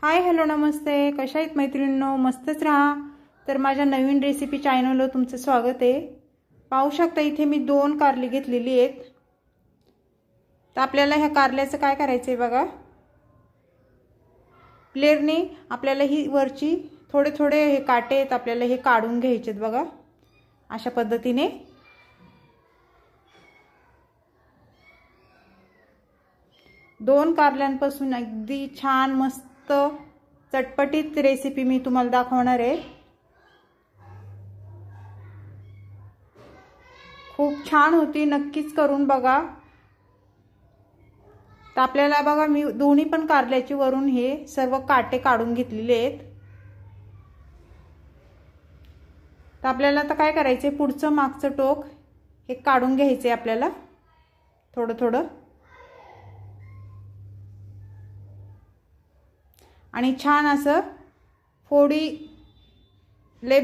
Hi hello नमस्ते, कशा आहेत मैत्रिणींनो? मस्तच राहा। तर माझ्या नवीन रेसिपी चॅनलवर तुमचं स्वागत आहे। पाहू शकता इथे मी 2 कारली घेतलेली आहेत। तर आपल्याला ह्या कारल्याचं काय करायचं आहे बघा। प्लेअरने आपल्याला ही वरची थोडे थोडे हे काटे आहेत, आपल्याला हे काढून घ्यायचे आहेत बघा। अशा पद्धतीने दोन कारल्यांपासून अगदी छान मस्त चटपटीत रेसिपी मी तुम्हाला दाखवणार आहे। खूप छान होती, नक्कीच करून बघा। तर आपल्याला बघा मी दोन्ही पण कारल्याची वरून हे सर्व काटे काढून घेतलेले आहेत। तर आपल्याला आता काय करायचे, पुढचं मागचं टोक हे काढून घ्यायचे आपल्याला थोडं थोडं, आणि छान असं फोडी लय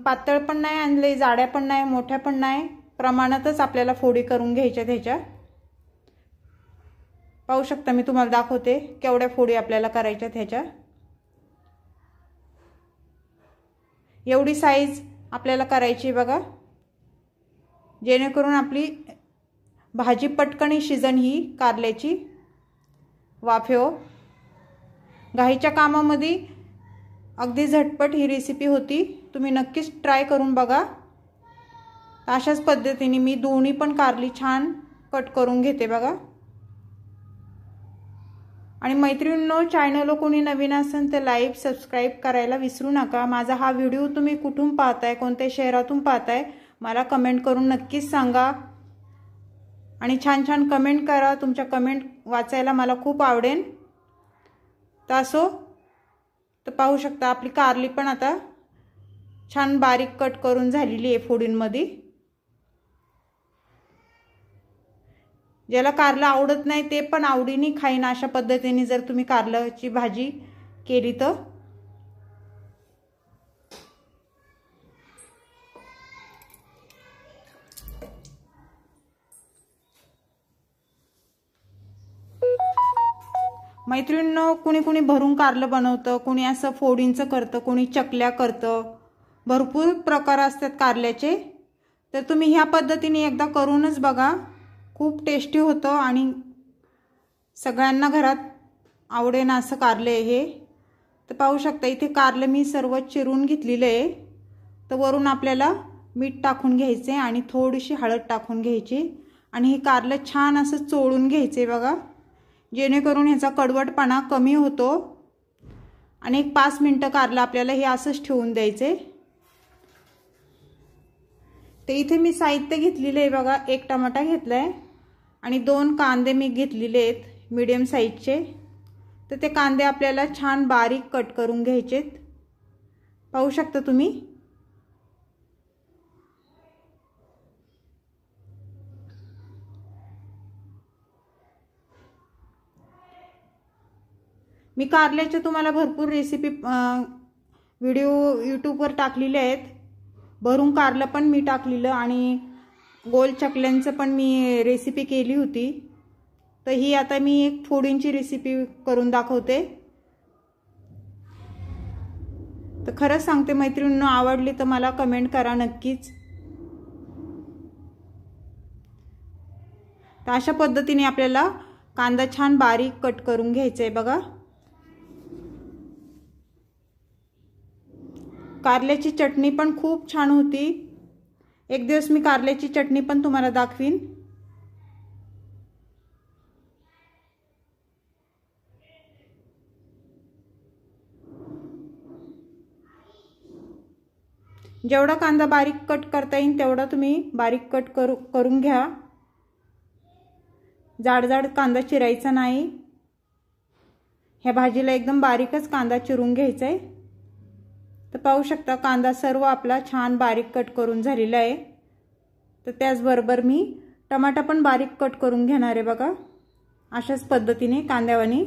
पातळ पण नाही आणि लय जाड्या पण नाही, मोठ्या पण नाही, प्रमाणातच आपल्याला फोडी करून घ्यायच्या त्याच्या। पाहू शकता मी तुम्हाला दाखवते केवढ्या फोडी आपल्याला करायच्या ह्याच्या। एवढी साईज आपल्याला करायची बघा, जेणेकरून आपली भाजी पटकन शिजन ही कारल्याची वाफेव। घाईच्या कामामध्ये अगदी झटपट ही रेसिपी होती, तुम्ही नक्कीच ट्राय करून बघा। अशाच पद्धतीने मी दोन्ही पण कारली छान कट करून घेते बघा। आणि मैत्रिणींनो, चॅनल कोणी नवीन असेल तर लाईक सबस्क्राइब करायला विसरू नका। माझा हा व्हिडिओ तुम्ही कुठून पाहताय, कोणत्या शहरातून पाहताय मला कमेंट करून नक्कीच सांगा, आणि छान छान कमेंट करा। तुमच्या कमेंट वाचायला मला खूप आवडेल। तासो तर पाहू शकता आपली कारली पण आता छान बारीक कट करून झालेली आहे फोडींमध्ये। ज्याला कारला आवडत नाही ते पण आवडीने खाईन अशा पद्धतीने जर तुम्ही कारल्याची भाजी केली तर। मैत्रिणींनो, कुणी कुणी भरून कारलं बनवतं, कुणी असं फोडींचं करतं, कुणी चकल्या करतं, भरपूर प्रकार असतात कारल्याचे। तर तुम्ही ह्या पद्धतीने एकदा करूनच बघा, खूप टेस्टी होतं आणि सगळ्यांना घरात आवडेल असं कारलं आहे हे। तर पाहू शकता इथे कारलं मी सर्व चिरून घेतलेलं आहे। तर वरून आपल्याला मीठ टाकून घ्यायचे आणि थोडीशी हळद टाकून घ्यायची, आणि हे कारलं छान असं चोळून घ्यायचे बघा, जेणेकरून ह्याचा कडवटपणा कमी होतो। आणि 5 मिनिटं कारलं आपल्याला हे असंच ठेवून द्यायचे। तर इथे मी साहित्य घेतलेले आहे बघा, 1 टमाटा घेतलाय आणि 2 कांदे मी घेतलेले आहेत मीडियम साईजचे। तर ते कांदे आपल्याला छान बारीक कट करून घ्यायचेत, पाहू शकता तुम्ही। मी कारल्याचे तुम्हाला भरपूर रेसिपी व्हिडिओ यूट्यूबवर टाकलेले आहेत। भरून कारलं पण मी टाकलेलं आणि गोल चकल्यांचं पण मी रेसिपी केली होती। तर ही आता मी एक फोडींची रेसिपी करून दाखवते। तर खरंच सांगते मैत्रिणींनो, आवडली तर मला कमेंट करा नक्कीच। तर अशा पद्धतीने आपल्याला कांदा छान बारीक कट करून घ्यायचा आहे बघा। कारल्याची चटणी पण खूप छान होती, एक दिवस मी कारल्याची चटणी पण तुम्हाला दाखवीन। जेवढा कांदा बारीक कट करता येईल तेवढा तुम्ही बारीक कट करून घ्या। जाड जाड कांदा चिरायचा नाही, ह्या भाजीला एकदम बारीकच कांदा चिरून घ्यायचा आहे। तर पाहू शकता कांदा सर्व आपला छान बारीक कट करून झालेला आहे। तर त्याचबरोबर मी टमाटा पण बारीक कट करून घेणार आहे बघा, अशाच पद्धतीने कांद्यावानी।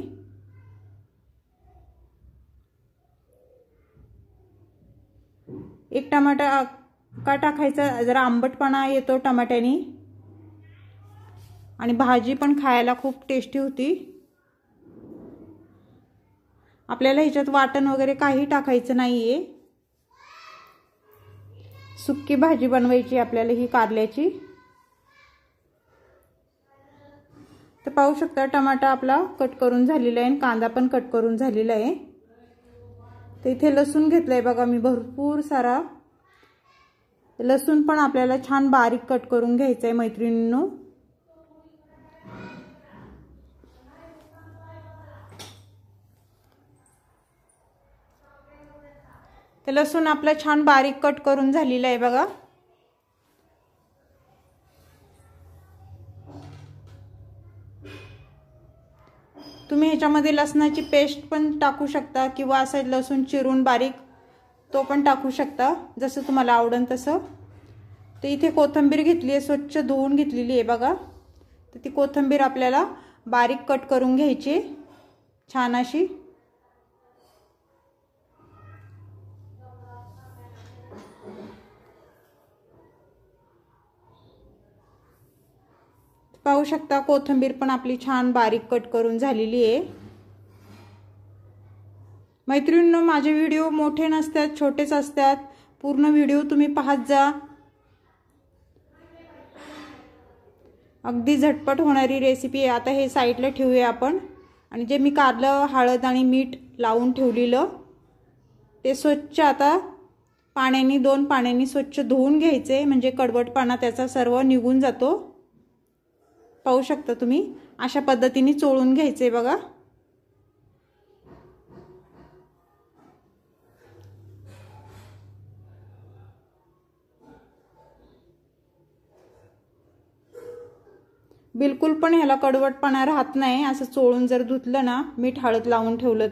एक टमाटा का टाकायचा, जरा आंबटपणा येतो टमाट्यानी, आणि भाजी पण खायला खूप टेस्टी होती। आपल्याला ह्याच्यात वाटण वगैरे काही टाकायचं नाहीये। सुक्की भाजी बनवायची आपल्याला ही कारल्याची। तर पाहू शकता टमाटा आपला कट करून झालेला आहे आणि कांदा पण कट करून झालेला आहे। तर इथे लसूण घेतलाय बघा मी भरपूर सारा। लसूण पण आपल्याला छान बारीक कट करून घ्यायचा आहे मैत्रिणींनो। तर लसूण आपला छान बारीक कट करून झालेला आहे बघा। तुम्ही ह्याच्यामध्ये लसणाची पेस्ट पण टाकू शकता किंवा असं लसूण चिरून बारीक तो पण टाकू शकता, जसं तुम्हाला आवडेल तसं। तर इथे कोथिंबीर घेतली आहे, स्वच्छ धुवून घेतलेली आहे बघा। तर ती कोथिंबीर आपल्याला बारीक कट करून घ्यायची छान अशी। पाहू शकता कोथिंबीर पण आपली छान बारीक कट करून झालेली आहे। मैत्रिणींनो, माझे व्हिडिओ मोठे नसतात, छोटेच असतात। पूर्ण व्हिडिओ तुम्ही पाहत जा। अगदी झटपट होणारी रेसिपी आहे। आता हे साईडला ठेवूया आपण। आणि जे मी कारलं हळद आणि मीठ लावून ठेवलेलं ते स्वच्छ आता पाण्याने 2 पाण्याने स्वच्छ धुवून घ्यायचे, म्हणजे कडवटपणा त्याचा सर्व निघून जातो। पाहू शकता तुम्ही अशा पद्धतीने चोळून घ्यायचे बघा। बिलकुल पण ह्याला कडवटपणा राहत नाही। असं चोळून जर धुतलं ना, मीठ हळद लावून ठेवलं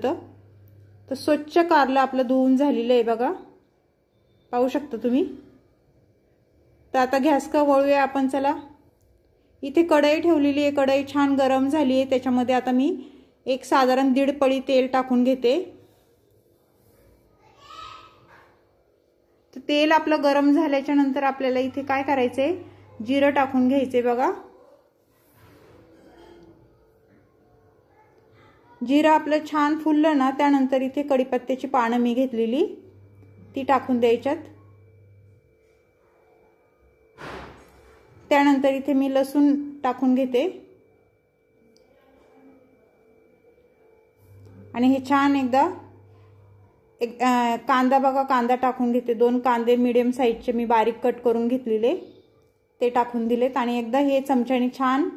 तर स्वच्छ कारलं आपलं धुवून झालेलं आहे बघा। पाहू शकता तुम्ही। तर आता गॅस का वळूया आपण। चला, इथे कढई ठेवलेली आहे। कढई छान गरम झाली आहे। त्याच्यामध्ये आता मी एक साधारण 1.5 पळी तेल टाकून घेते। तर तेल आपलं गरम झाल्याच्या नंतर आपल्याला इथे काय करायचंय, जिरं टाकून घ्यायचे बघा। जिरं आपलं छान फुललं ना, त्यानंतर इथे कढीपत्त्याची पानं मी घेतलेली ती टाकून द्यायच्यात। त्यानंतर इथे मी लसूण टाकून घेते आणि हे छान एकदा कांदा बघा, कांदा टाकून घेते। 2 कांदे मीडियम साईजचे मी बारीक कट करून घेतलेले ते टाकून दिलेत आणि एकदा हे चमच्याने छान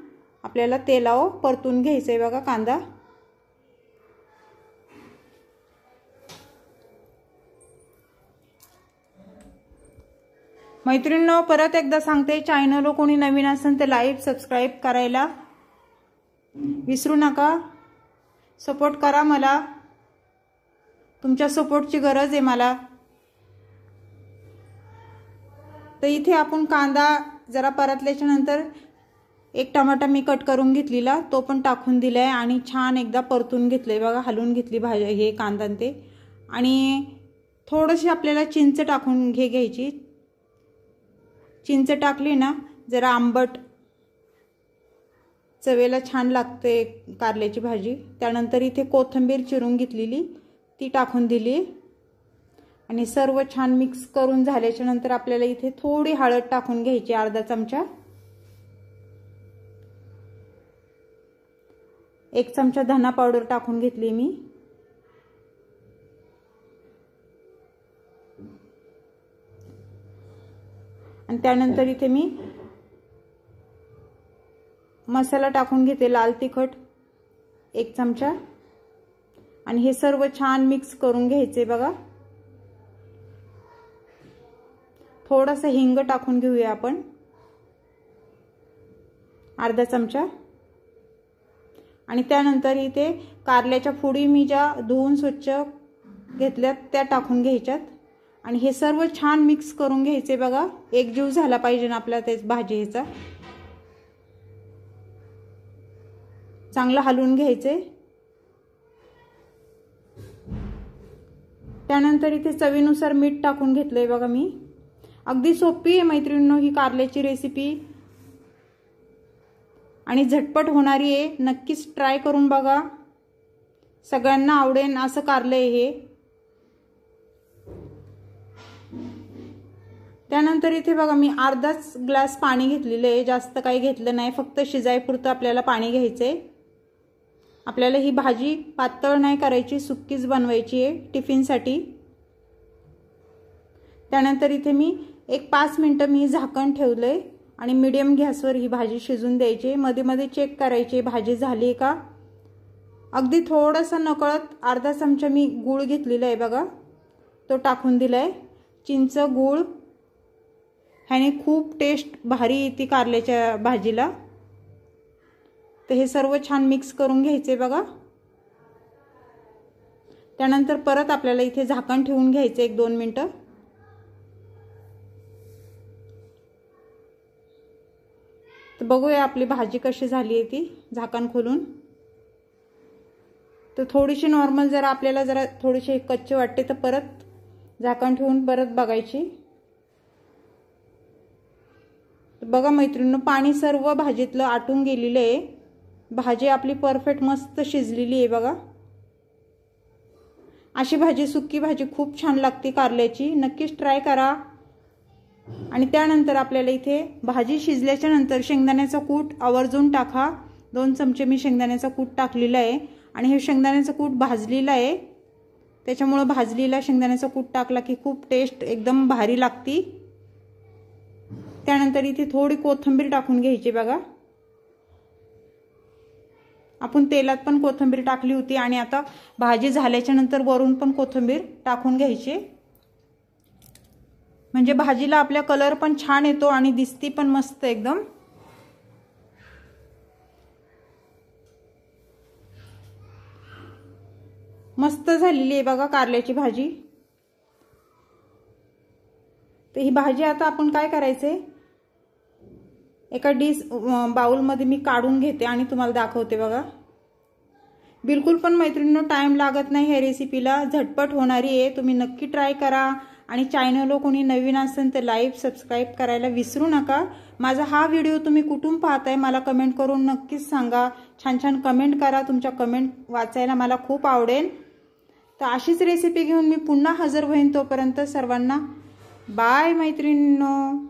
आपल्याला तेलावर परतून घ्यायचंय बघा कांदा। मैत्रिणींनो, परत एकदा सांगते, चॅनलवर कोणी नवीन असेल तर लाईक सबस्क्राईब करायला विसरू नका। सपोर्ट करा मला, तुमच्या सपोर्टची गरज आहे मला। तर इथे आपण कांदा जरा परतल्याच्या नंतर एक टमाटा मी कट करून घेतलेला तो पण टाकून दिलाय आणि छान एकदा परतून घेतलंय बघा। हलवून घेतली भाजी हे कांदा ते। आणि थोडीशी आपल्याला चिंच टाकून घ्यायची। चिंच टाकली ना, जरा आंबट चवेला छान लागते कारल्याची भाजी। त्यानंतर इथे कोथिंबीर चिरून घेतलेली ती टाकून दिली आणि सर्व छान मिक्स करून झाल्याच्या नंतर आपल्याला इथे थोडी हळद टाकून घ्यायची, अर्धा चमचा। 1 चमचा धना पावडर टाकून घेतली मी। आणि त्यानंतर इथे मी मसाला टाकून घेते, लाल तिखट 1 चमचा आणि हे सर्व छान मिक्स करून घ्यायचे बघा। थोडासा हिंग टाकून घेऊया आपण, अर्धा चमचा। आणि त्यानंतर इथे कारल्याच्या फोडी मी ज्या धुवून स्वच्छ घेतल्यात त्या टाकून घ्यायच्यात आणि हे सर्व छान मिक्स करून घ्यायचे बघा। एकजीव झाला पाहिजे ना आपल्या तेच भाजीचा, चांगलं हलवून घ्यायचे। त्यानंतर इथे चवीनुसार मीठ टाकून घेतलंय बघा मी। अगदी सोपी आहे मैत्रिणींनो ही कारल्याची रेसिपी आणि झटपट होणारी आहे। नक्कीच ट्राय करून बघा। सगळ्यांना आवडेल असं कारलं आहे हे। त्यानंतर इथे बघा मी अर्धाच ग्लास पाणी घेतलेलं आहे, जास्त काही घेतलं नाही, फक्त शिजायपुरतं आपल्याला पाणी घ्यायचंय। आपल्याला ही भाजी पातळ नाही करायची, सुक्कीच बनवायची आहे टिफिनसाठी। त्यानंतर इथे मी एक 5 मिनिटं मी झाकण ठेवलंय आणि मीडियम गॅसवर ही भाजी शिजून द्यायची। मध्ये मध्ये चेक करायची भाजी झाली का। अगदी थोडासा नकळत अर्धा चमचा मी गूळ घेतलेला आहे बघा, तो टाकून दिलाय। चिंच गूळ ह्याने खूप टेस्ट भारी येते कारल्याच्या भाजीला। तर हे सर्व छान मिक्स करून घ्यायचे बघा। त्यानंतर परत आपल्याला इथे झाकण ठेवून घ्यायचे 1-2 मिनिटं। तर बघूया आपली भाजी कशी झाली आहे ती झाकण खोलून। तर थोडीशी नॉर्मल जरा आपल्याला जरा थोडीशी कच्ची वाटते तर परत झाकण ठेवून परत बघायची। बघा मैत्रिणींनो, पाणी सर्व भाजीतलं आटून गेलेलं आहे। भाजी आपली परफेक्ट मस्त शिजलेली आहे बघा। अशी भाजी सुक्की भाजी खूप छान लागते कारल्याची, नक्कीच ट्राय करा। आणि त्यानंतर आपल्याला इथे भाजी शिजल्याच्या नंतर शेंगदाण्याचा कूट आवर्जून टाका। 2 चमचे मी शेंगदाण्याचा कूट टाकलेला आहे आणि हे शेंगदाण्याचा कूट भाजलेला आहे, त्याच्यामुळे भाजलेला शेंगदाण्याचा कूट टाकला की खूप टेस्ट एकदम भारी लागती। त्यानंतर इथे थोडी कोथिंबीर टाकून घ्यायची बघा। आपण तेलात पण कोथिंबीर टाकली होती आणि आता भाजी झाल्याच्या नंतर वरून पण कोथिंबीर टाकून घ्यायची, म्हणजे भाजीला आपल्या कलर पण छान येतो आणि दिसती पण मस्त एकदम। मस्त झालेली आहे बघा कारल्याची भाजी। तर ही भाजी आता आपण काय करायचंय, एका बाउल मध्ये मी काढून घेते आणि तुम्हाला दाखवते बघा। बिलकुल पण मैत्रिणींनो टाइम लागत नाही या रेसिपीला, झटपट होणारी आहे। तुम्ही नक्की ट्राय करा आणि चॅनलला कोणी नवीन असेल तर लाईक सबस्क्राइब करायला विसरू नका। माझा हा व्हिडिओ तुम्ही कुठून पाहताय मला कमेंट करून नक्कीच सांगा। छान छान कमेंट करा, तुमच्या कमेंट वाचायला मला खूप आवडेल। तर अशीच रेसिपी घेऊन मी पुन्हा हजर होईन, तोपर्यंत सर्वांना बाय मैत्रिणींनो।